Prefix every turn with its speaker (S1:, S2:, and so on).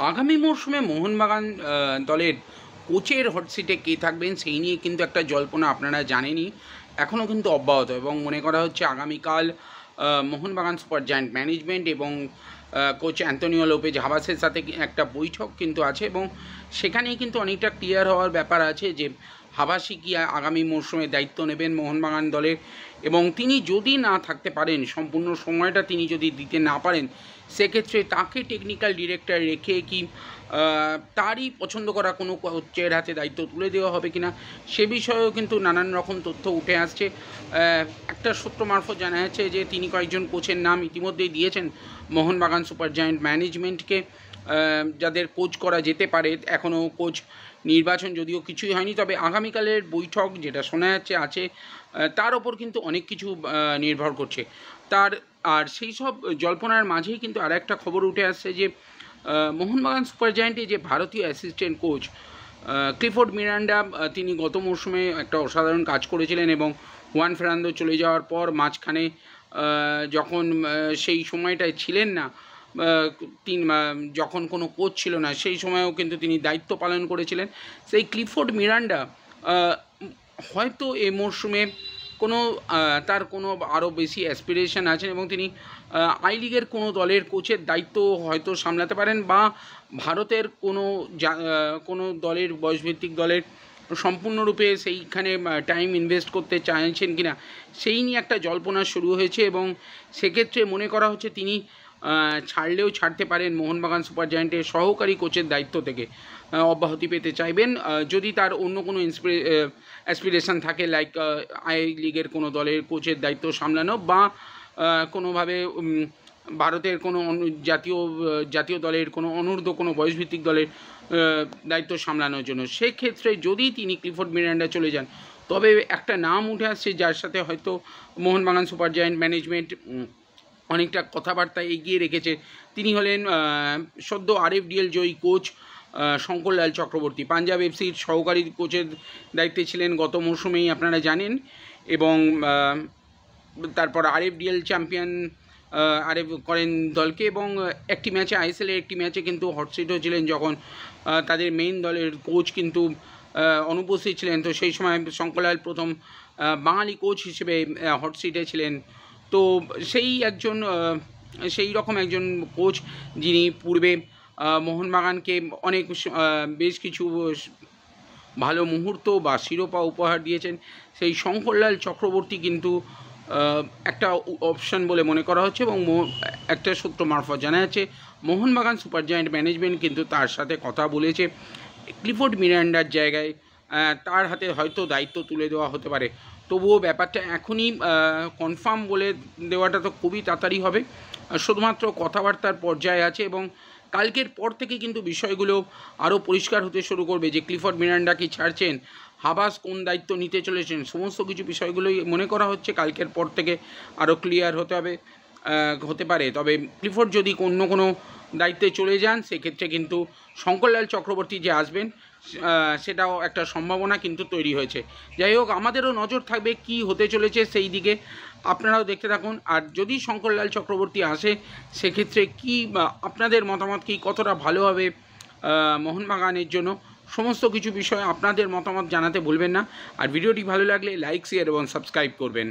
S1: আগামী মরশুমে মোহনবাগান দলের কোচের হট সিটে কে থাকবেন সেই নিয়ে কিন্তু একটা জল্পনা আপনারা জানেনই, এখনও কিন্তু অব্যাহত এবং মনে করা হচ্ছে আগামীকাল মোহনবাগান সুপার জায়ান্ট ম্যানেজমেন্ট এবং কোচ অ্যান্তনিও লোপেজ হাবাসের সাথে একটা বৈঠক কিন্তু আছে এবং সেখানেই কিন্তু অনেকটা ক্লিয়ার হওয়ার ব্যাপার আছে যে হাবাসি কি আগামী মরশুমে দায়িত্ব নেবেন মোহনবাগান দলের, এবং তিনি যদি না থাকতে পারেন, সম্পূর্ণ সময়টা তিনি যদি দিতে না পারেন, সেক্ষেত্রে তাকে টেকনিক্যাল ডিরেক্টর রেখে কি তারই পছন্দ করা কোনো কোচের হাতে দায়িত্ব তুলে দেওয়া হবে কিনা সে বিষয়েও কিন্তু নানান রকম তথ্য উঠে আসছে। একটা সূত্র মারফত জানা যাচ্ছে যে তিনি কয়েকজন কোচের নাম ইতিমধ্যেই দিয়েছেন মোহনবাগান সুপার জায়ান্ট ম্যানেজমেন্টকে, যাদের কোচ করা যেতে পারে। এখনও কোচ নির্বাচন যদিও কিছুই হয়নি, তবে আগামীকালের বৈঠক যেটা শোনা যাচ্ছে আছে, তার ওপর কিন্তু অনেক কিছু নির্ভর করছে আর সেই সব জল্পনার মাঝেই কিন্তু আর একটা খবর উঠে আসছে যে মোহনবাগান সুপার জায়ান্টে যে ভারতীয় অ্যাসিস্ট্যান্ট কোচ ক্লিফোর্ড মিরান্ডা, তিনি গত মরশুমে একটা অসাধারণ কাজ করেছিলেন এবং হুয়ান ফেরান্দো চলে যাওয়ার পর মাঝখানে যখন সেই সময়টায় ছিলেন না, যখন কোনো কোচ ছিল না, সেই সময়েও কিন্তু তিনি দায়িত্ব পালন করেছিলেন। সেই ক্লিফোর্ড মিরান্ডা হয়তো এ মরশুমে তার কোনো আরও বেশি অ্যাসপিরেশন আছেন এবং তিনি আই লিগের কোনো দলের কোচের দায়িত্ব হয়তো সামলাতে পারেন, বা ভারতের কোনো দলের বয়সভিত্তিক দলের সম্পূর্ণরূপে সেইখানে টাইম ইনভেস্ট করতে চাইছেন কিনা সেই নিয়ে একটা জল্পনা শুরু হয়েছে এবং সেক্ষেত্রে মনে করা হচ্ছে তিনি ছাড়লেও ছাড়তে পারেন, মোহনবাগান সুপার জায়ান্টের সহকারী কোচের দায়িত্ব থেকে অব্যাহতি পেতে চাইবেন যদি তার অন্য কোনো অ্যাসপিরেশন থাকে, লাইক আই লিগের কোনো দলের কোচের দায়িত্ব সামলানো বা কোনোভাবে ভারতের কোনো জাতীয় দলের কোনো অনূর্ধ্ব কোনো বয়সভিত্তিক দলের দায়িত্ব সামলানোর জন্য। সেক্ষেত্রে যদি তিনি ক্লিফোর্ড মিরান্ডা চলে যান, তবে একটা নাম উঠে আসছে যার সাথে হয়তো মোহনবাগান সুপার জায়ান্ট ম্যানেজমেন্ট অনেকটা কথাবার্তা এগিয়ে রেখেছে। তিনি হলেন সদ্য RFDL জয়ী কোচ শঙ্করলাল চক্রবর্তী। পাঞ্জাব এফসির সহকারী কোচের দায়িত্বে ছিলেন গত মরশুমেই, আপনারা জানেন, এবং তারপর RFDL চ্যাম্পিয়ন করেন দলকে এবং একটি ম্যাচে ISL-এর একটি ম্যাচে কিন্তু হটসিটও ছিলেন যখন তাদের মেইন দলের কোচ কিন্তু অনুপস্থিত ছিলেন। তো সেই সময় শঙ্করলাল প্রথম বাঙালি কোচ হিসেবে হটসিটে ছিলেন। তো সেই রকম একজন কোচ যিনি পূর্বে মোহনবাগানকে বেশ কিছু ভালো মুহূর্ত বা শিরোপা উপহার দিয়েছেন, সেই শঙ্করলাল চক্রবর্তী কিন্তু একটা অপশন বলে মনে করা হচ্ছে এবং একটা সূত্র মারফত জানা যাচ্ছে মোহনবাগান সুপার জায়ান্ট ম্যানেজমেন্ট কিন্তু তার সাথে কথা বলেছে, ক্লিফোর্ড মিরান্ডার জায়গায় তার হাতে হয়তো দায়িত্ব তুলে দেওয়া হতে পারে। তবুও ব্যাপারটা এখনই কনফার্ম বলে দেওয়াটা তো খুবই তাড়াতাড়ি হবে, শুধুমাত্র কথাবার্তার পর্যায়ে আছে এবং কালকের পর থেকে কিন্তু বিষয়গুলো আরও পরিষ্কার হতে শুরু করবে যে ক্লিফোর্ড মিরান্ডা কি ছাড়ছেন, হাবাস কোন দায়িত্ব নিতে চলেছেন, সমস্ত কিছু বিষয়গুলোই মনে করা হচ্ছে কালকের পর থেকে আরও ক্লিয়ার হতে পারে। তবে ক্লিফোর্ড যদি অন্য কোনো দায়িত্বে চলে যান, সেক্ষেত্রে কিন্তু শঙ্করলাল চক্রবর্তী যে আসবেন সেটাও একটা সম্ভাবনা কিন্তু তৈরি হয়েছে। যাই হোক, আমাদেরও নজর থাকবে কি হতে চলেছে সেই দিকে, আপনারাও দেখতে থাকুন। আর যদি শঙ্করলাল চক্রবর্তী আসে, সেক্ষেত্রে কি আপনাদের মতামত কি, কতটা ভালো হবে মোহনবাগানের জন্য, সমস্ত কিছু বিষয়ে আপনাদের মতামত জানাতে ভুলবেন না। আর ভিডিওটি ভালো লাগলে লাইক, শেয়ার এবং সাবস্ক্রাইব করবেন।